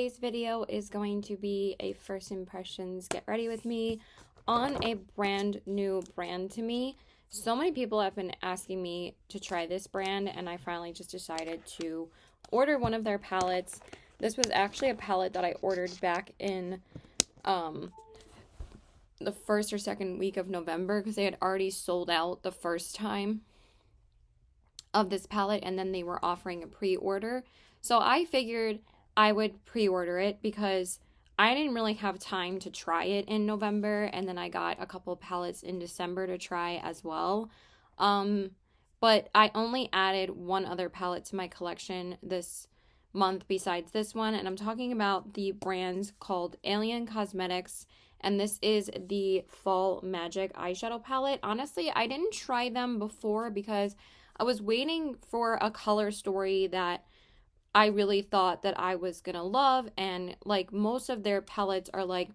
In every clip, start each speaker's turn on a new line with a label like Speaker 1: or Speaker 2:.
Speaker 1: today's video is going to be a first impressions get ready with me on a brand new brand to me. So many people have been asking me to try this brand, and I finally just decided to order one of their palettes. This was actually a palette that I ordered back in the first or second week of November, because they had already sold out the first time of this palette, and then they were offering a pre-order. So I figured I would pre-order it because I didn't really have time to try it in November, and then I got a couple of palettes in December to try as well. But I only added one other palette to my collection this month besides this one, and I'm talking about the brand called Unearthly Cosmetics, and this is the Fall Magic eyeshadow palette. Honestly, I didn't try them before because I was waiting for a color story that I really thought that I was gonna love, and like most of their palettes are like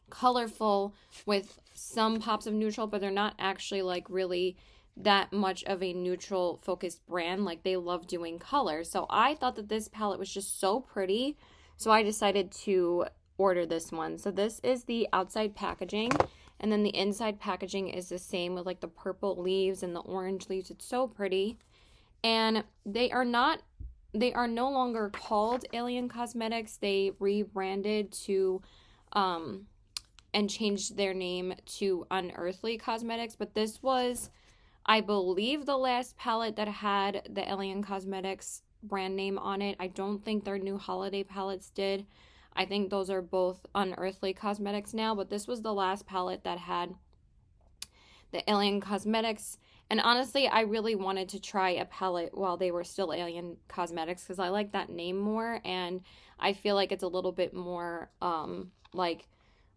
Speaker 1: colorful with some pops of neutral, but they're not actually like really that much of a neutral focused brand. Like, they love doing color. So I thought that this palette was just so pretty, so I decided to order this one. So this is the outside packaging, and then the inside packaging is the same with like the purple leaves and the orange leaves. It's so pretty. And they are no longer called Unearthly Cosmetics. They rebranded to and changed their name to Unearthly Cosmetics. But this was, I believe, the last palette that had the Unearthly Cosmetics brand name on it. I don't think their new holiday palettes did. I think those are both Unearthly Cosmetics now, but this was the last palette that had the Unearthly Cosmetics. And honestly, I really wanted to try a palette while they were still Unearthly Cosmetics because I like that name more, and I feel like it's a little bit more like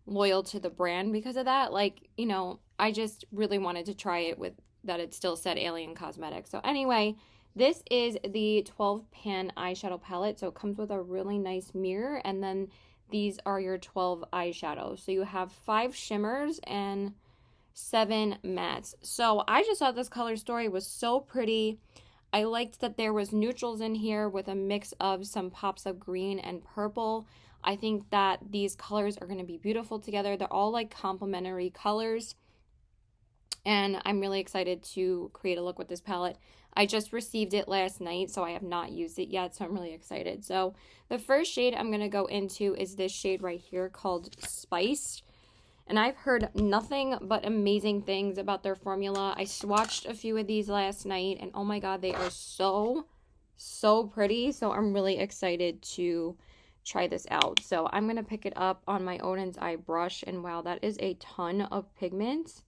Speaker 1: loyal to the brand because of that. Like, you know, I just really wanted to try it with that it still said Unearthly Cosmetics. So anyway, this is the 12 pan eyeshadow palette. So it comes with a really nice mirror, and then these are your 12 eyeshadows. So you have 5 shimmers and 7 mattes. So I just thought this color story was so pretty. I liked that there was neutrals in here with a mix of some pops of green and purple. I think that these colors are going to be beautiful together. They're all like complementary colors, and I'm really excited to create a look with this palette. I just received it last night, so I have not used it yet, so I'm really excited. So the first shade I'm going to go into is this shade right here called Spiced. And I've heard nothing but amazing things about their formula. I swatched a few of these last night, and oh my god, they are so pretty. So I'm really excited to try this out. So I'm going to pick it up on my Odin's Eye brush, and wow, that is a ton of pigment.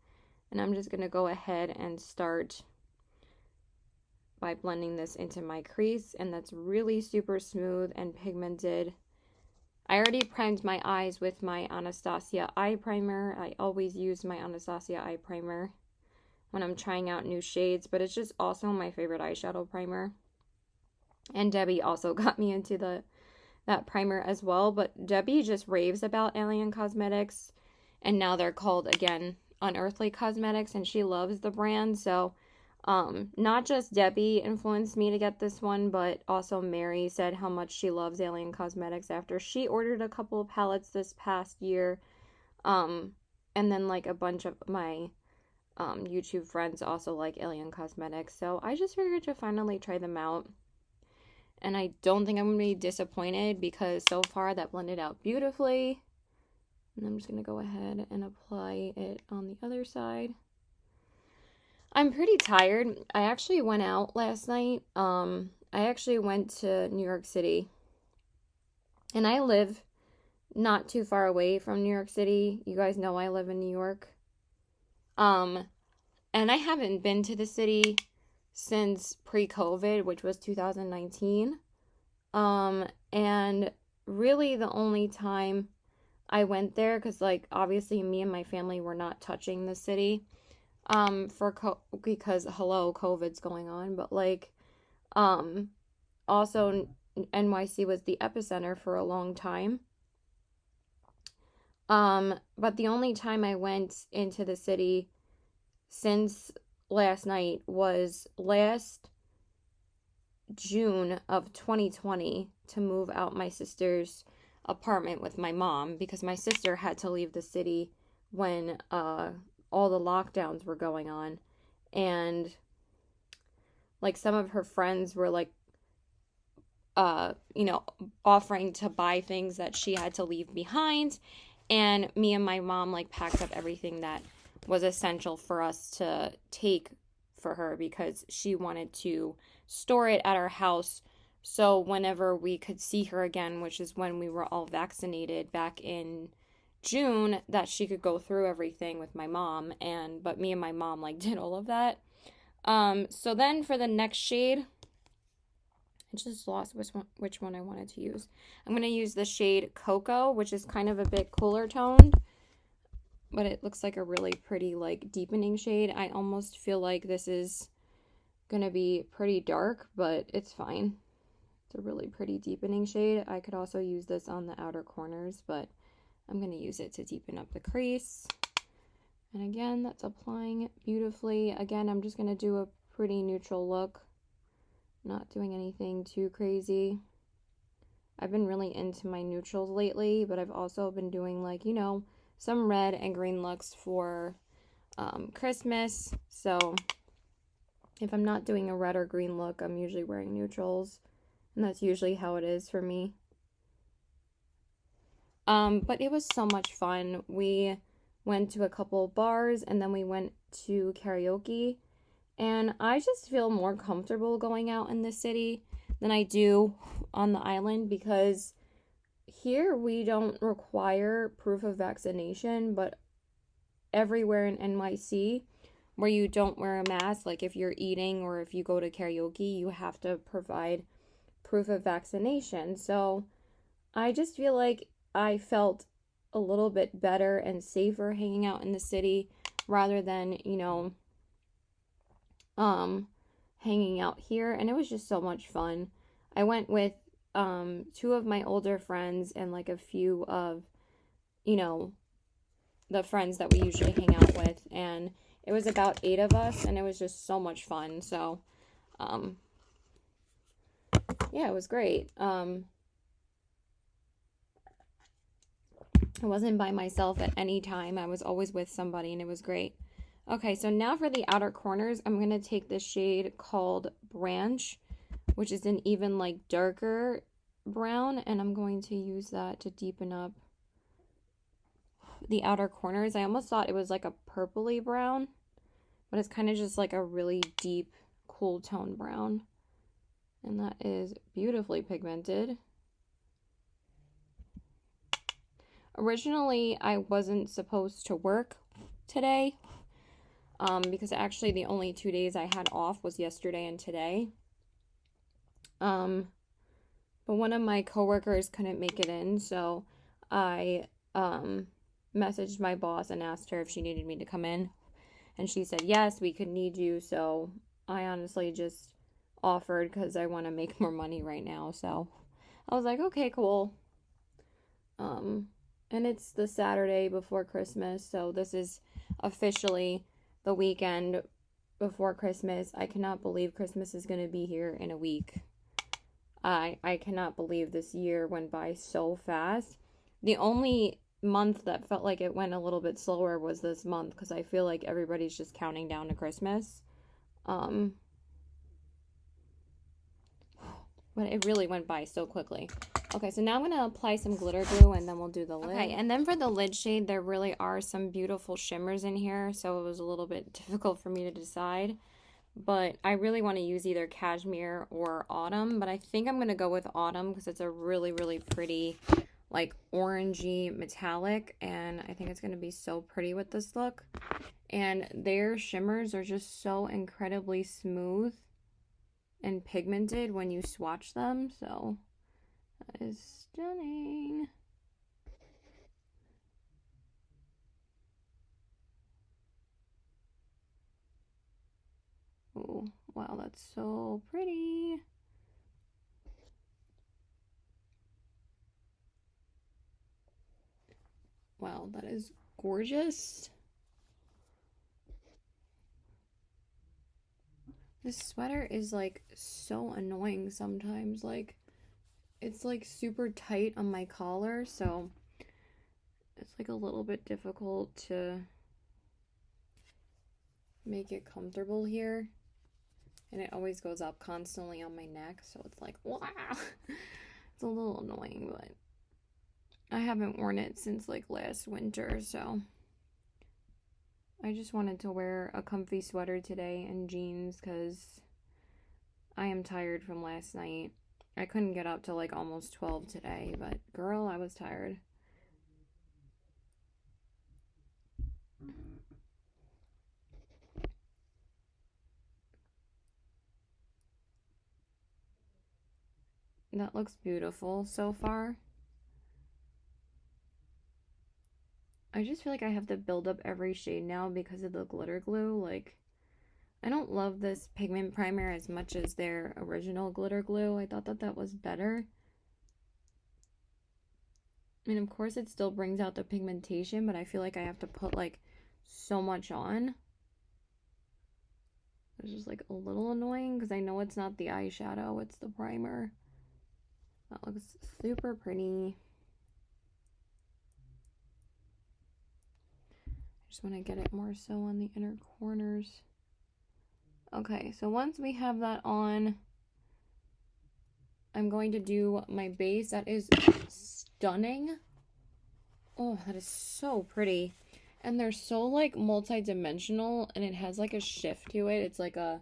Speaker 1: And I'm just going to go ahead and start by blending this into my crease, and that's really super smooth and pigmented. I already primed my eyes with my Anastasia eye primer. I always use my Anastasia eye primer when I'm trying out new shades, but it's just also my favorite eyeshadow primer. And Debbie also got me into that primer as well, but Debbie just raves about Unearthly Cosmetics, and now they're called, again, Unearthly Cosmetics, and she loves the brand. So not just Debbie influenced me to get this one, but also Mary said how much she loves Unearthly Cosmetics after she ordered a couple of palettes this past year. And then like a bunch of my YouTube friends also like Unearthly Cosmetics. So I just figured to finally try them out. And I don't think I'm going to be disappointed because so far that blended out beautifully. And I'm just going to go ahead and apply it on the other side. I'm pretty tired. I actually went out last night. I actually went to New York City. And I live not too far away from New York City. You guys know I live in New York. And I haven't been to the city since pre-COVID, which was 2019. And really the only time I went there, because like obviously me and my family were not touching the city because hello, COVID's going on, but like also NYC was the epicenter for a long time. But the only time I went into the city since last night was last June of 2020 to move out my sister's apartment with my mom because my sister had to leave the city when all the lockdowns were going on. And like some of her friends were like, offering to buy things that she had to leave behind. And me and my mom like packed up everything that was essential for us to take for her because she wanted to store it at our house. So whenever we could see her again, which is when we were all vaccinated back in June, that she could go through everything with my mom. But me and my mom like did all of that. So then for the next shade, I just lost which one I wanted to use. I'm going to use the shade Coco, which is kind of a bit cooler toned, but it looks like a really pretty like deepening shade. I almost feel like this is going to be pretty dark, but it's fine. It's a really pretty deepening shade. I could also use this on the outer corners, but I'm going to use it to deepen up the crease. And again, that's applying beautifully. Again, I'm just going to do a pretty neutral look. Not doing anything too crazy. I've been really into my neutrals lately, but I've also been doing like, some red and green looks for Christmas. So if I'm not doing a red or green look, I'm usually wearing neutrals. And that's usually how it is for me. But it was so much fun. We went to a couple bars and then we went to karaoke. And I just feel more comfortable going out in the city than I do on the island because here we don't require proof of vaccination, but everywhere in NYC where you don't wear a mask, like if you're eating or if you go to karaoke, you have to provide proof of vaccination. So I just feel like I felt a little bit better and safer hanging out in the city rather than, hanging out here, and it was just so much fun. I went with two of my older friends and like a few of the friends that we usually hang out with, and it was about 8 of us, and it was just so much fun. So yeah, it was great. I wasn't by myself at any time. I was always with somebody, and it was great. Okay, so now for the outer corners, I'm going to take this shade called Branch, which is an even like darker brown, and I'm going to use that to deepen up the outer corners. I almost thought it was like a purpley brown, but it's kind of just like a really deep, cool tone brown. And that is beautifully pigmented. Originally, I wasn't supposed to work today. Because actually the only 2 days I had off was yesterday and today. But one of my coworkers couldn't make it in, so I messaged my boss and asked her if she needed me to come in. And she said, yes, we could need you. So I honestly just offered because I want to make more money right now. So I was like, okay, cool. And it's the Saturday before Christmas, so this is officially the weekend before Christmas. I cannot believe Christmas is going to be here in a week. I cannot believe this year went by so fast. The only month that felt like it went a little bit slower was this month because I feel like everybody's just counting down to Christmas. But it really went by so quickly. Okay, so now I'm going to apply some glitter glue and then we'll do the lid. Okay, and then for the lid shade, there really are some beautiful shimmers in here, so it was a little bit difficult for me to decide. But I really want to use either Cashmere or Autumn, but I think I'm going to go with Autumn because it's a really, really pretty, like, orangey metallic, and I think it's going to be so pretty with this look. And their shimmers are just so incredibly smooth and pigmented when you swatch them, so that is stunning. Oh, wow, that's so pretty. Wow, that is gorgeous. This sweater is like so annoying sometimes. Like, it's like super tight on my collar, so it's like a little bit difficult to make it comfortable here. And it always goes up constantly on my neck, so it's like, wow. It's a little annoying, but I haven't worn it since like last winter, so I just wanted to wear a comfy sweater today and jeans because I am tired from last night. I couldn't get up till like almost 12 today, but girl, I was tired. That looks beautiful so far. I just feel like I have to build up every shade now because of the glitter glue. Like, I don't love this pigment primer as much as their original glitter glue. I thought that that was better. And of course it still brings out the pigmentation, but I feel like I have to put like so much on. It's just like a little annoying because I know it's not the eyeshadow, it's the primer. That looks super pretty. I just want to get it more so on the inner corners. Okay, so once we have that on, I'm going to do my base. That is stunning. Oh, that is so pretty. And they're so like multi-dimensional, and it has like a shift to it. It's like a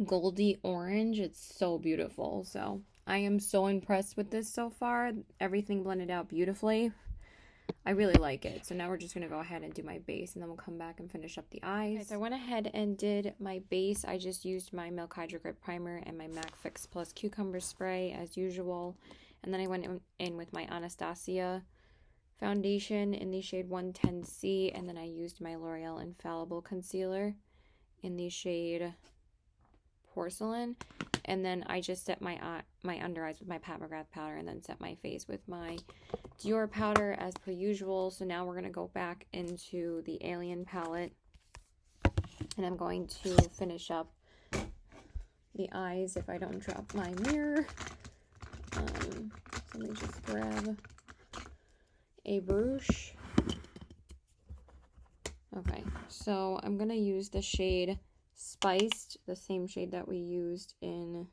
Speaker 1: goldy orange. It's so beautiful. So I am so impressed with this so far. Everything blended out beautifully. I really like it. So now we're just going to go ahead and do my base, and then we'll come back and finish up the eyes. Okay, so I went ahead and did my base. I just used my Milk Hydro Grip Primer and my MAC Fix Plus Cucumber Spray as usual. And then I went in with my Anastasia foundation in the shade 110C, and then I used my L'Oreal Infallible Concealer in the shade Porcelain. And then I just set my under eyes with my Pat McGrath powder, and then set my face with my Dior powder as per usual. So now we're going to go back into the Alien palette, and I'm going to finish up the eyes if I don't drop my mirror. So let me just grab a brush. Okay, so I'm going to use the shade Spiced, the same shade that we used in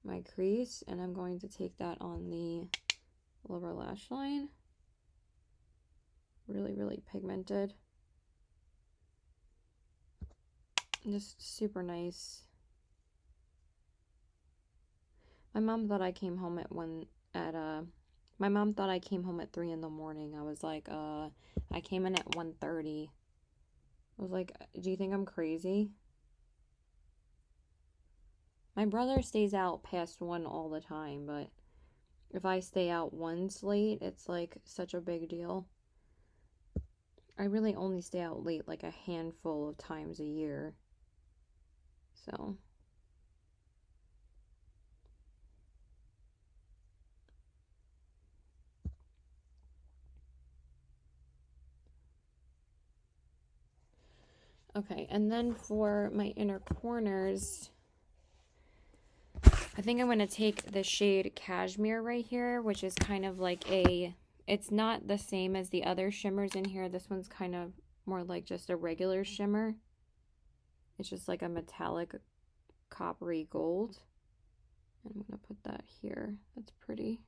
Speaker 1: my crease, and I'm going to take that on the lower lash line. Really, really pigmented. Just super nice. My mom thought I came home at my mom thought I came home at 3 in the morning. I was like, I came in at 1:30. I was like, do you think I'm crazy? My brother stays out past 1 all the time, but if I stay out once late, it's like such a big deal. I really only stay out late like a handful of times a year. So okay, and then for my inner corners, I think I'm going to take the shade Cashmere right here, which is kind of like it's not the same as the other shimmers in here. This one's kind of more like just a regular shimmer. It's just like a metallic coppery gold. And I'm going to put that here. That's pretty.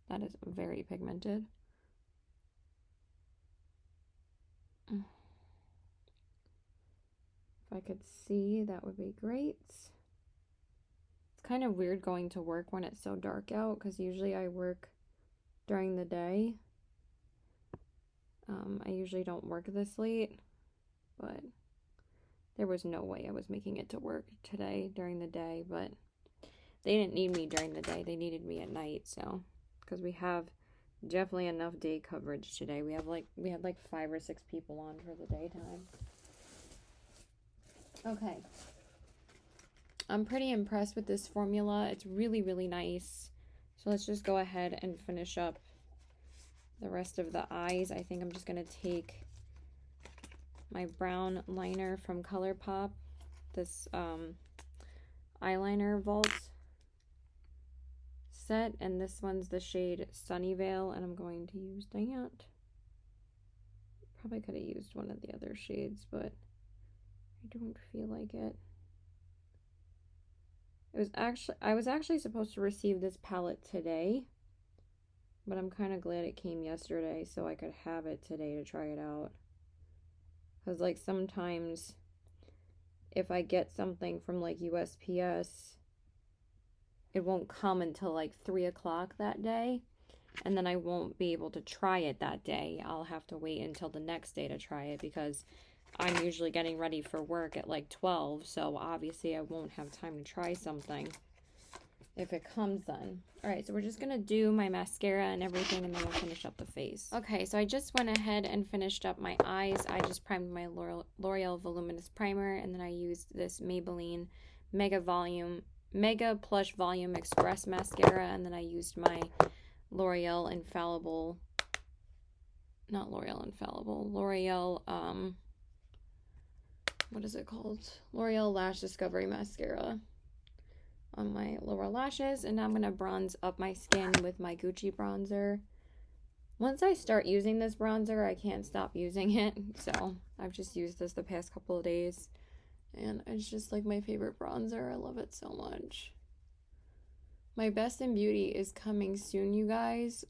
Speaker 1: That is very pigmented. If I could see, that would be great. It's kind of weird going to work when it's so dark out, because usually I work during the day. I usually don't work this late, but there was no way I was making it to work today during the day, but they didn't need me during the day. They needed me at night, so, because we have definitely enough day coverage today. We had like 5 or 6 people on for the daytime. Okay. I'm pretty impressed with this formula. It's really, really nice. So let's just go ahead and finish up the rest of the eyes. I think I'm just going to take my brown liner from ColourPop. This eyeliner vault set, and this one's the shade Sunnyvale, and I'm going to use that. Probably could have used one of the other shades, but I don't feel like it. I was actually supposed to receive this palette today, but I'm kind of glad it came yesterday so I could have it today to try it out. Because like sometimes if I get something from like USPS, it won't come until like 3 o'clock that day, and then I won't be able to try it that day. I'll have to wait until the next day to try it because I'm usually getting ready for work at like 12, so obviously I won't have time to try something if it comes then. Alright, so we're just going to do my mascara and everything, and then we'll finish up the face. Okay, so I just went ahead and finished up my eyes. I just primed my L'Oreal Voluminous Primer, and then I used this Maybelline Mega Plush Volume Express Mascara, and then I used my L'Oreal Infallible, not L'Oreal Infallible, L'Oreal, what is it called? L'Oreal Lash Discovery Mascara on my lower lashes, and now I'm going to bronze up my skin with my Gucci bronzer. Once I start using this bronzer, I can't stop using it, so I've just used this the past couple of days, and it's just like my favorite bronzer. I love it so much. My Best in Beauty is coming soon, you guys.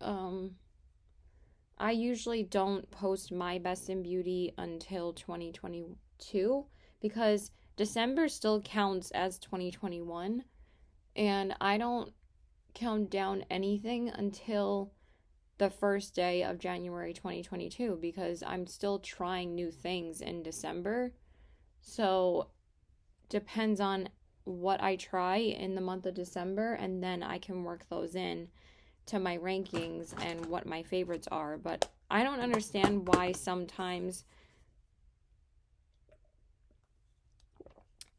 Speaker 1: I usually don't post my Best in Beauty until 2022 because December still counts as 2021, and I don't count down anything until the first day of January 2022 because I'm still trying new things in December. So depends on what I try in the month of December, and then I can work those in to my rankings and what my favorites are. But I don't understand why sometimes,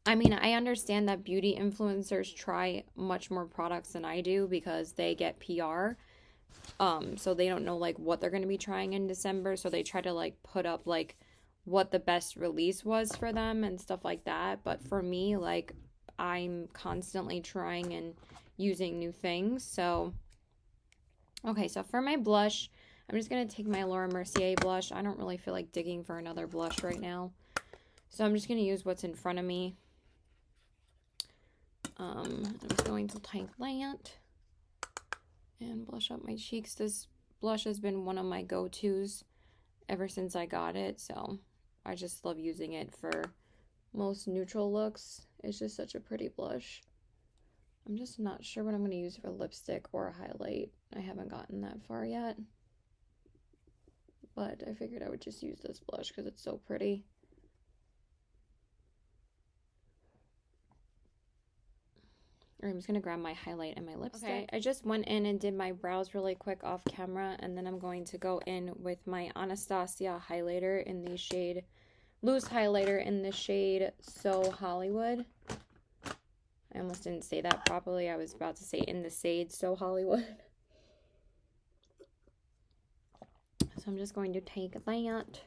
Speaker 1: I mean, I understand that beauty influencers try much more products than I do because they get PR. So they don't know like what they're going to be trying in December, so they try to like put up like what the best release was for them and stuff like that. But for me, like, I'm constantly trying and using new things. So okay, so for my blush, I'm just going to take my Laura Mercier blush. I don't really feel like digging for another blush right now, so I'm just going to use what's in front of me. I'm just going to take that and blush up my cheeks. This blush has been one of my go-tos ever since I got it, so I just love using it for most neutral looks. It's just such a pretty blush. I'm just not sure what I'm going to use for lipstick or highlight. I haven't gotten that far yet, but I figured I would just use this blush because it's so pretty. I'm just going to grab my highlight and my lipstick. Okay, I just went in and did my brows really quick off camera, and then I'm going to go in with my Anastasia highlighter in the shade, loose highlighter in the shade So Hollywood. I almost didn't say that properly. I was about to say in the shade So Hollywood. So I'm just going to take that,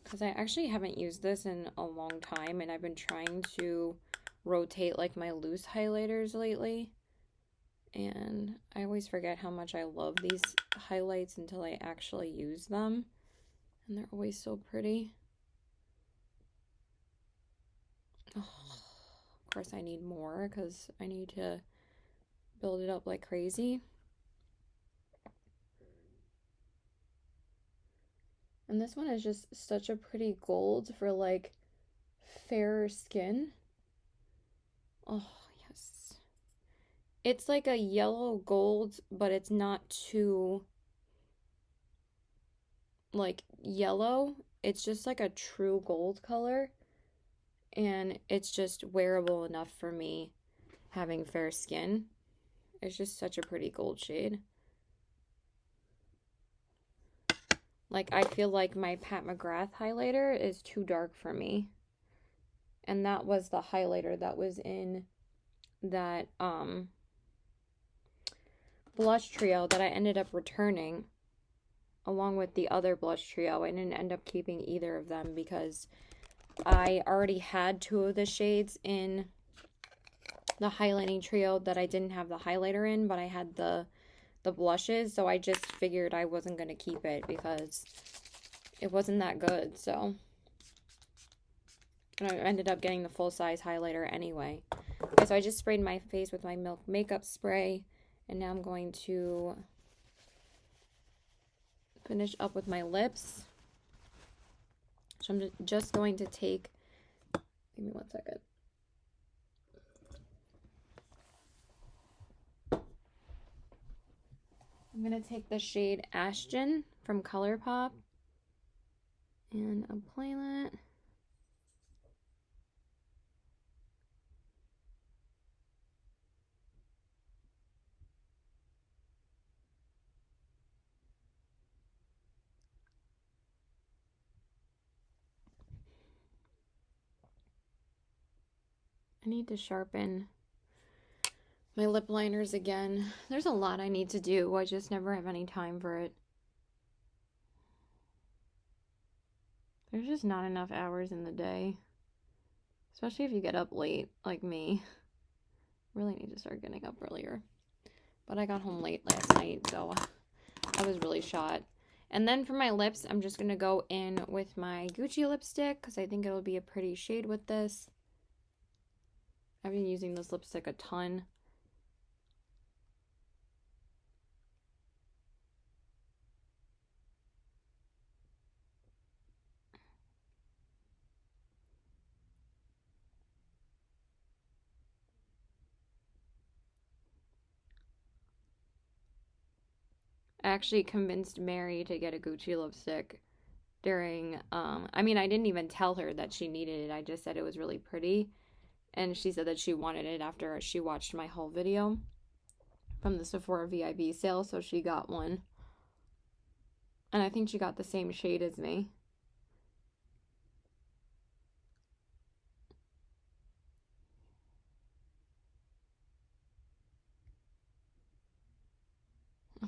Speaker 1: because I actually haven't used this in a long time, and I've been trying to rotate like my loose highlighters lately, and I always forget how much I love these highlights until I actually use them, and they're always so pretty. Oh, of course I need more because I need to build it up like crazy. And this one is just such a pretty gold for like fairer skin. Oh, yes. It's like a yellow gold, but it's not too like yellow. It's just like a true gold color, and it's just wearable enough for me having fair skin. It's just such a pretty gold shade. Like, I feel like my Pat McGrath highlighter is too dark for me. And that was the highlighter that was in that blush trio that I ended up returning. along with the other blush trio. I didn't end up keeping either of them because I already had 2 of the shades in the highlighting trio that I didn't have the highlighter in, but I had the blushes, so I just figured I wasn't going to keep it because it wasn't that good. So and I ended up getting the full-size highlighter anyway. Okay, so I just sprayed my face with my Milk makeup spray, and now I'm going to finish up with my lips. So I'm just going to take, give me 1 second. I'm going to take the shade Ashton from ColourPop and apply that. I need to sharpen my lip liners again. There's a lot I need to do. I just never have any time for it. There's just not enough hours in the day. Especially if you get up late, like me. Really need to start getting up earlier. But I got home late last night, so I was really shot. And then for my lips, I'm just going to go in with my Gucci lipstick because I think it'll be a pretty shade with this. I've been using this lipstick a ton. I actually convinced Mary to get a Gucci lipstick during, I mean, I didn't even tell her that she needed it. I just said it was really pretty. And she said that she wanted it after she watched my whole video from the Sephora VIB sale. So she got one. And I think she got the same shade as me.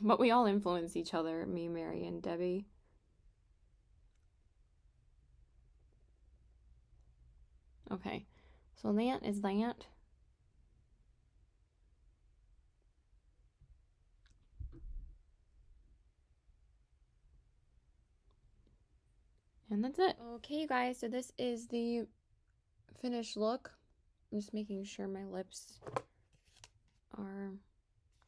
Speaker 1: But we all influence each other, me, Mary, and Debbie. Okay, so that is that. And that's it. Okay, you guys, so this is the finished look. I'm just making sure my lips are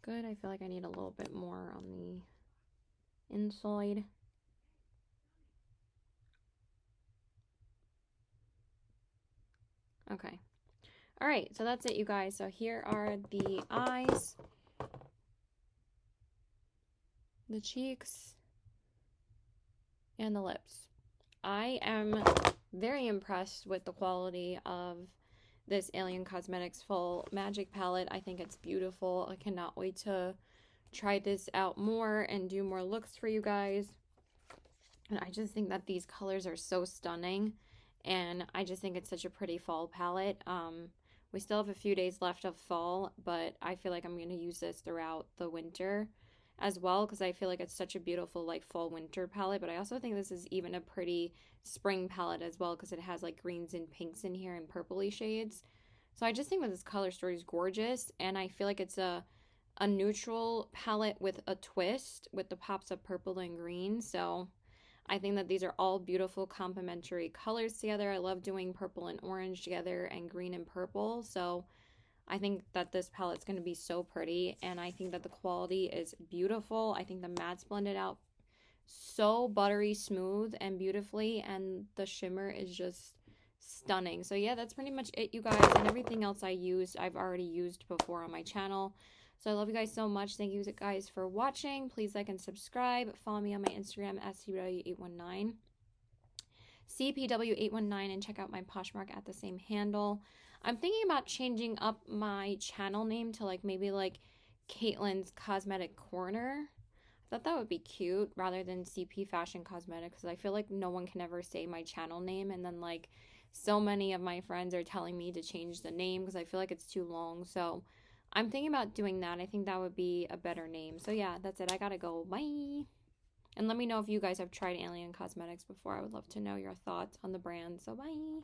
Speaker 1: good. I feel like I need a little bit more on the inside. Okay. All right, so that's it, you guys. So here are the eyes, the cheeks, and the lips. I am very impressed with the quality of this Alien Cosmetics Full Magic Palette. I think it's beautiful. I cannot wait to try this out more and do more looks for you guys. And I just think that these colors are so stunning. And I just think it's such a pretty fall palette. We still have a few days left of fall, but I feel like I'm going to use this throughout the winter as well because I feel like it's such a beautiful like fall winter palette. But I also think this is even a pretty spring palette as well because it has like greens and pinks in here and purpley shades. So I just think that this color story is gorgeous, and I feel like it's a neutral palette with a twist with the pops of purple and green. So I think that these are all beautiful complementary colors together. I love doing purple and orange together and green and purple. So I think that this palette's going to be so pretty, and I think that the quality is beautiful. I think the mattes blended out so buttery smooth and beautifully, and the shimmer is just stunning. So yeah, that's pretty much it, you guys, and everything else I've already used before on my channel. So I love you guys so much. Thank you guys for watching. Please like and subscribe. Follow me on my Instagram at CPW819. CPW819, and check out my Poshmark at the same handle. I'm thinking about changing up my channel name to like maybe like Caitlin's Cosmetic Corner. I thought that would be cute rather than CP Fashion Cosmetics because I feel like no one can ever say my channel name, and then like so many of my friends are telling me to change the name because I feel like it's too long. So I'm thinking about doing that. I think that would be a better name. So yeah, that's it. I gotta go. Bye. And let me know if you guys have tried Alien Cosmetics before. I would love to know your thoughts on the brand. So bye.